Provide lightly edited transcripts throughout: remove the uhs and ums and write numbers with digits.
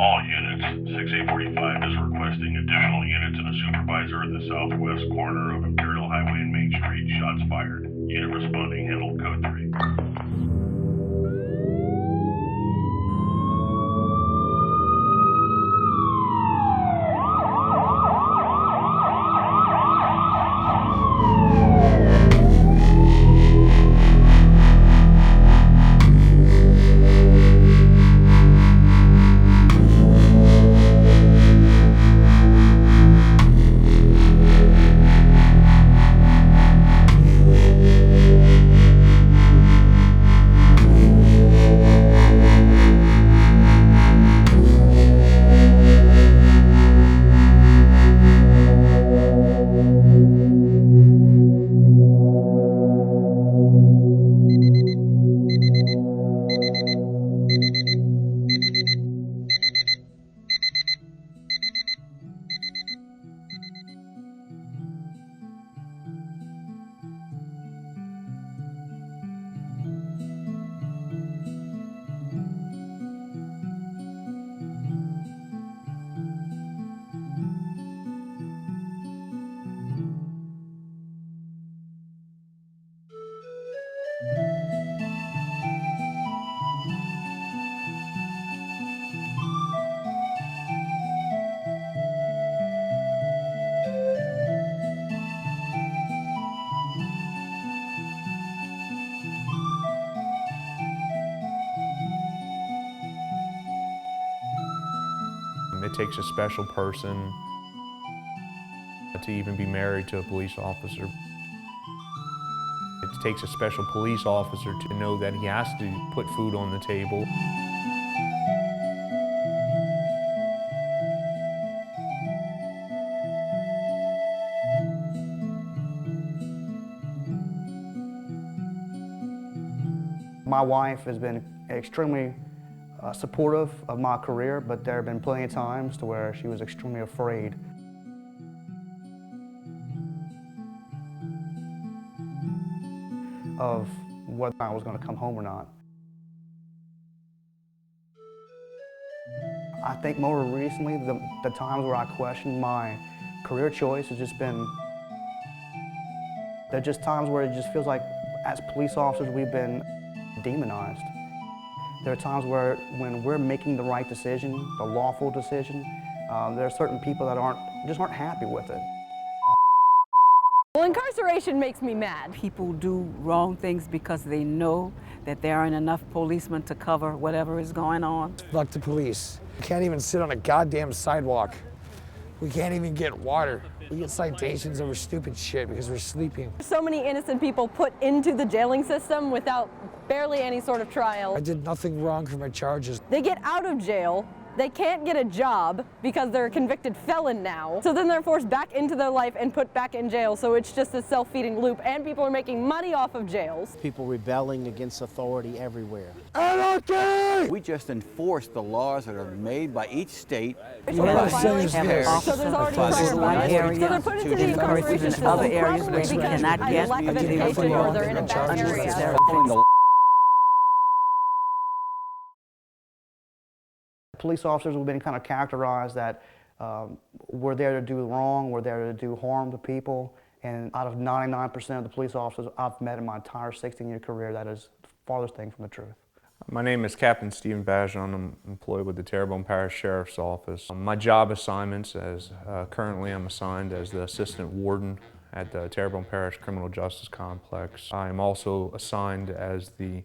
All units, 6845 is requesting additional units and a supervisor at the southwest corner of Imperial Highway and Main Street. Shots fired. Unit responding, handled code 3. It takes a special person to even be married to a police officer. It takes a special police officer to know that he has to put food on the table. My wife has been extremely supportive of my career, but there have been plenty of times to where she was extremely afraid. Of whether I was going to come home or not. I think more recently, the times where I questioned my career choice has just been, there are just times where it just feels like as police officers we've been demonized. There are times where when we're making the right decision, the lawful decision, there are certain people that just aren't happy with it. Well, incarceration makes me mad. People do wrong things because they know that there aren't enough policemen to cover whatever is going on. Fuck the police. We can't even sit on a goddamn sidewalk. We can't even get water. We get citations over stupid shit because we're sleeping. So many innocent people put into the jailing system without barely any sort of trial. I did nothing wrong for my charges. They get out of jail. They can't get a job because they're a convicted felon now. So then they're forced back into their life and put back in jail. So it's just a self-feeding loop, and people are making money off of jails. People rebelling against authority everywhere. Anarchy! We just enforce the laws that are made by each state. So there's already prior violence. So they're put into the incarceration system Other areas where probably we because cannot of get lack of education or they're in a bad area. Police officers have been kind of characterized that we're there to do wrong, we're there to do harm to people, and out of 99% of the police officers I've met in my entire 16-year career, that is the farthest thing from the truth. My name is Captain Stephan Bergeron. I'm employed with the Terrebonne Parish Sheriff's Office. My job assignments currently I'm assigned as the Assistant Warden at the Terrebonne Parish Criminal Justice Complex. I am also assigned as the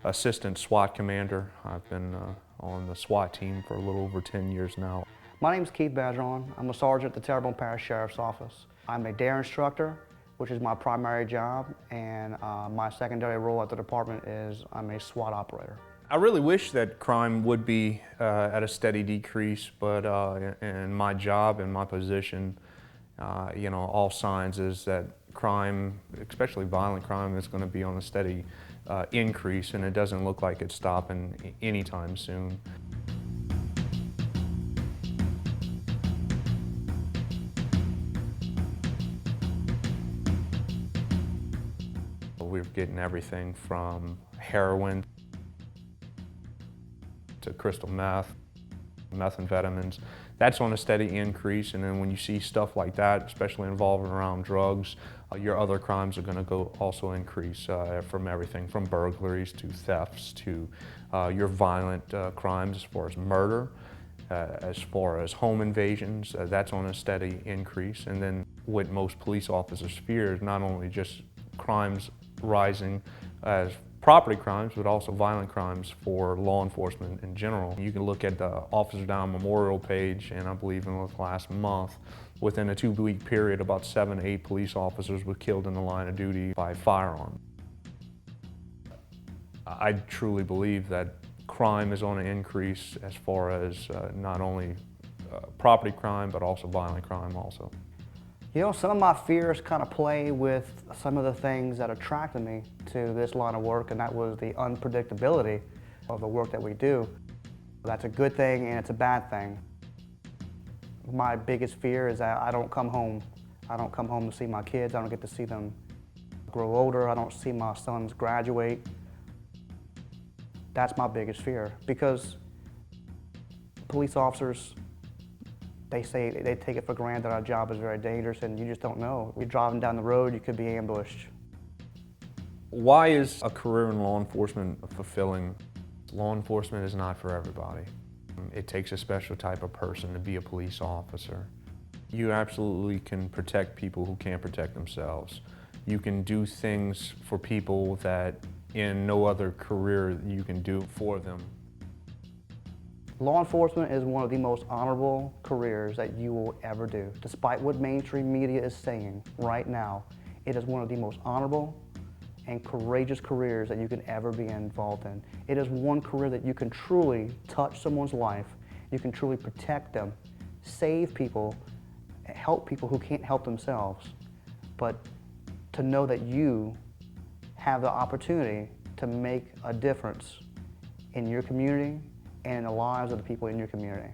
Assistant SWAT Commander. I've been on the SWAT team for a little over 10 years now. My name is Keith Bergeron. I'm a sergeant at the Terrebonne Parish Sheriff's Office. I'm a dare instructor, which is my primary job, and my secondary role at the department is I'm a SWAT operator. I really wish that crime would be at a steady decrease, but in my job and my position, all signs is that crime, especially violent crime, is going to be on a steady increase, and it doesn't look like it's stopping anytime soon. We're getting everything from heroin to crystal meth. methamphetamines. That's on a steady increase, and then when you see stuff like that, especially involving around drugs, your other crimes are going to go also increase from everything from burglaries to thefts to your violent crimes as far as murder, as far as home invasions. That's on a steady increase. And then what most police officers fear is not only just crimes rising as property crimes, but also violent crimes for law enforcement in general. You can look at the Officer Down Memorial page, and I believe in the last month, within a 2-week period, about 7 to 8 police officers were killed in the line of duty by firearm. I truly believe that crime is on an increase as far as not only property crime, but also violent crime also. You know, some of my fears kind of play with some of the things that attracted me to this line of work, and that was the unpredictability of the work that we do. That's a good thing and it's a bad thing. My biggest fear is that I don't come home. I don't come home to see my kids. I don't get to see them grow older. I don't see my sons graduate. That's my biggest fear, because police officers, they take it for granted that our job is very dangerous, and you just don't know. You're driving down the road, you could be ambushed. Why is a career in law enforcement fulfilling? Law enforcement is not for everybody. It takes a special type of person to be a police officer. You absolutely can protect people who can't protect themselves. You can do things for people that in no other career you can do for them. Law enforcement is one of the most honorable careers that you will ever do. Despite what mainstream media is saying right now, it is one of the most honorable and courageous careers that you can ever be involved in. It is one career that you can truly touch someone's life, you can truly protect them, save people, help people who can't help themselves. But to know that you have the opportunity to make a difference in your community and in the lives of the people in your community.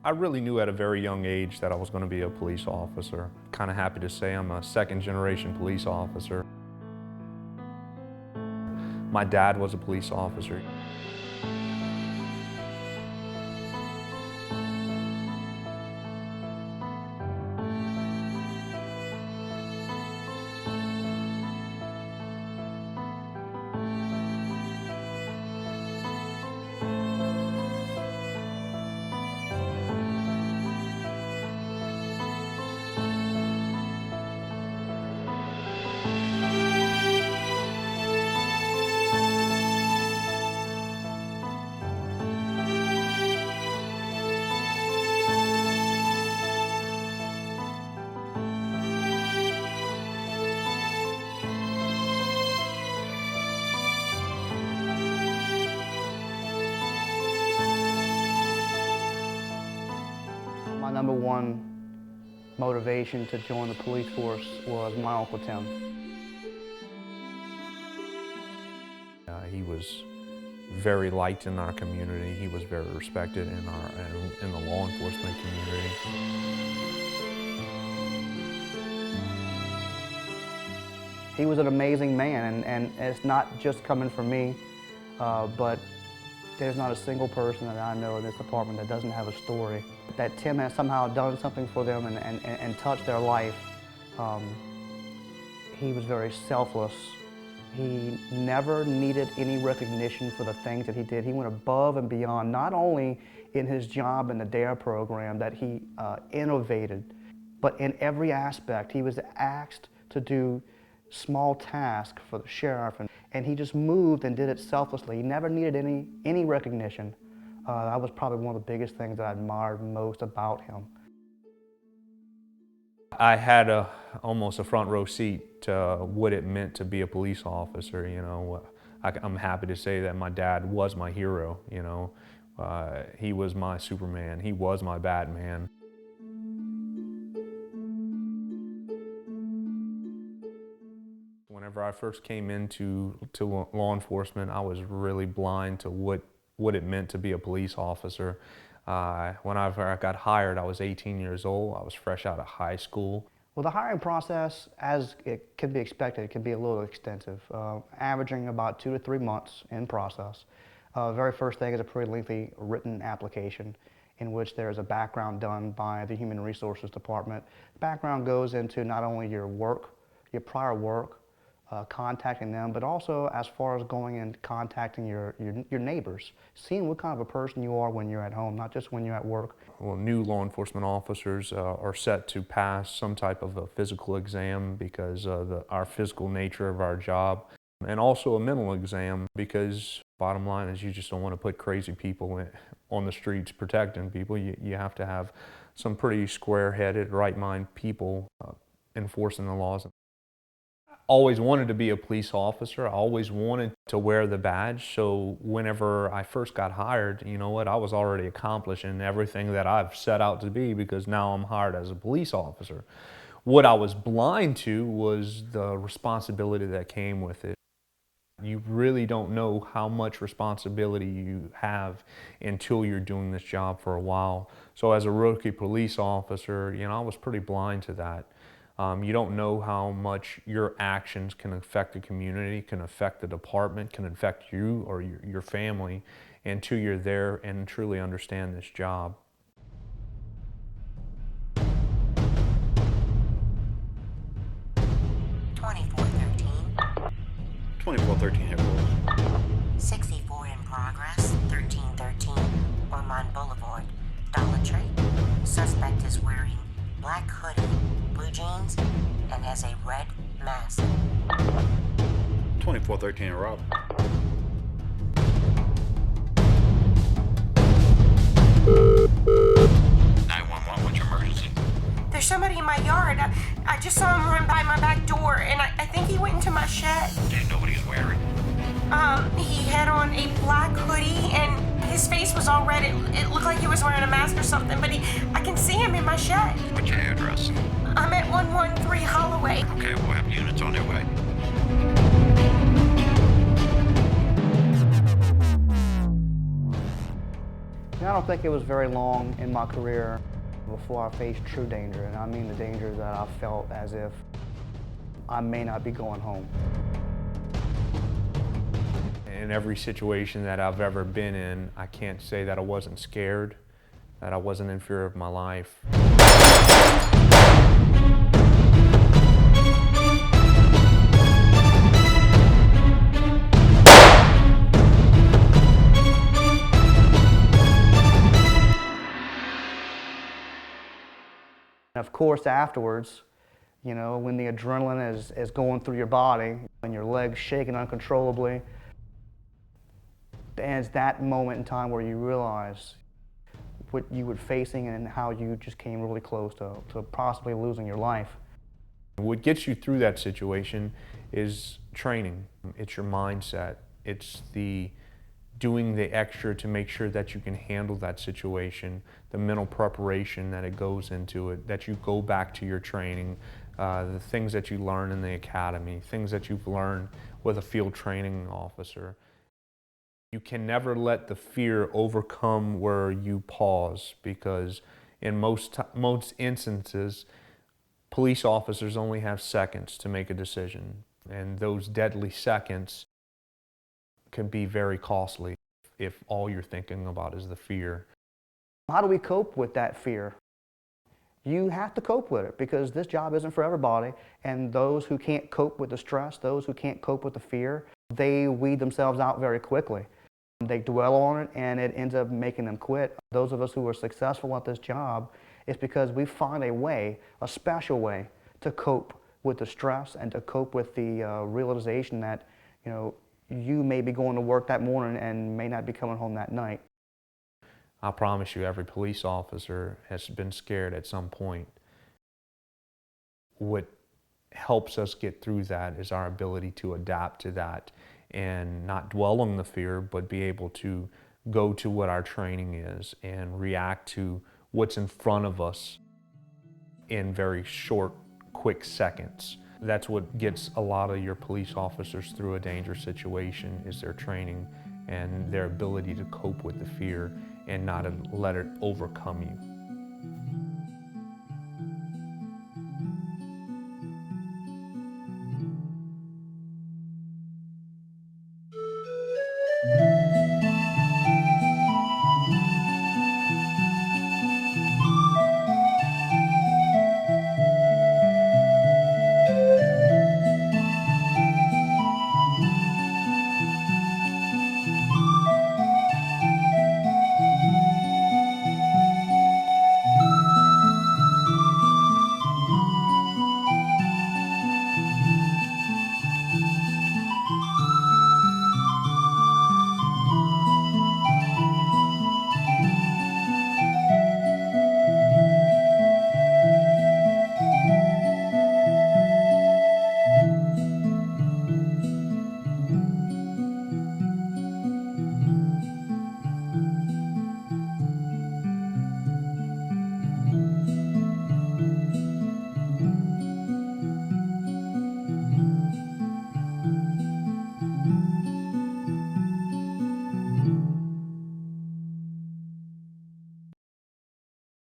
I really knew at a very young age that I was going to be a police officer. Kind of happy to say I'm a second-generation police officer. My dad was a police officer. My number one motivation to join the police force was my Uncle Tim. He was very liked in our community. He was very respected in the law enforcement community. He was an amazing man, and it's not just coming from me, but there's not a single person that I know in this department that doesn't have a story. That Tim has somehow done something for them and touched their life. He was very selfless. He never needed any recognition for the things that he did. He went above and beyond, not only in his job in the DARE program that he innovated, but in every aspect. He was asked to do small tasks for the sheriff, and he just moved and did it selflessly. He never needed any recognition. That was probably one of the biggest things that I admired most about him. I had almost a front row seat to what it meant to be a police officer. You know, I'm happy to say that my dad was my hero. You know, he was my Superman. He was my Batman. Whenever I first came into law enforcement, I was really blind to what it meant to be a police officer. When I got hired, I was 18 years old. I was fresh out of high school. Well, the hiring process, as it can be expected, can be a little extensive, averaging about 2 to 3 months in process. Very first thing is a pretty lengthy written application in which there's a background done by the Human Resources Department. The background goes into not only your work, your prior work, contacting them, but also as far as going and contacting your neighbors, seeing what kind of a person you are when you're at home, not just when you're at work. Well, new law enforcement officers are set to pass some type of a physical exam because of our physical nature of our job, and also a mental exam because bottom line is you just don't want to put crazy people on the streets protecting people. You have to have some pretty square-headed, right-mind people enforcing the laws. Always wanted to be a police officer. I always wanted to wear the badge. So whenever I first got hired, you know what, I was already accomplishing everything that I've set out to be because now I'm hired as a police officer. What I was blind to was the responsibility that came with it. You really don't know how much responsibility you have until you're doing this job for a while. So as a rookie police officer, you know, I was pretty blind to that. You don't know how much your actions can affect the community, can affect the department, can affect you or your family until you're there and truly understand this job. Hit roll. 64 in progress, 1313 Ormond Boulevard, Dollar Tree. Suspect is wearing black hoodie, blue jeans, and has a red mask. 2413 Rob. What's your emergency? There's somebody in my yard. I just saw him run by my back door, and I think he went into my shed. Do you know what he's wearing? He had on a black hoodie, and his face was all red. It looked like he was wearing a mask or something, but I can see him in my shed. What's your address? I'm at 113 Holloway. Okay, we'll have units on their way. I don't think it was very long in my career before I faced true danger, and I mean the danger that I felt as if I may not be going home. In every situation that I've ever been in, I can't say that I wasn't scared, that I wasn't in fear of my life. Of course, afterwards, you know, when the adrenaline is going through your body and your legs shaking uncontrollably, and it's that moment in time where you realize what you were facing and how you just came really close to possibly losing your life. What gets you through that situation is training. It's your mindset. It's the doing the extra to make sure that you can handle that situation, the mental preparation that it goes into it, that you go back to your training, the things that you learn in the academy, things that you've learned with a field training officer. You can never let the fear overcome where you pause, because in most instances, police officers only have seconds to make a decision, and those deadly seconds can be very costly if all you're thinking about is the fear. How do we cope with that fear? You have to cope with it, because this job isn't for everybody, and those who can't cope with the stress, those who can't cope with the fear, they weed themselves out very quickly. They dwell on it, and it ends up making them quit. Those of us who are successful at this job, it's because we find a way, a special way, to cope with the stress and to cope with the realization that, you know, you may be going to work that morning and may not be coming home that night. I promise you, every police officer has been scared at some point. What helps us get through that is our ability to adapt to that and not dwell on the fear, but be able to go to what our training is and react to what's in front of us in very short, quick seconds. That's what gets a lot of your police officers through a dangerous situation, is their training and their ability to cope with the fear and not to let it overcome you.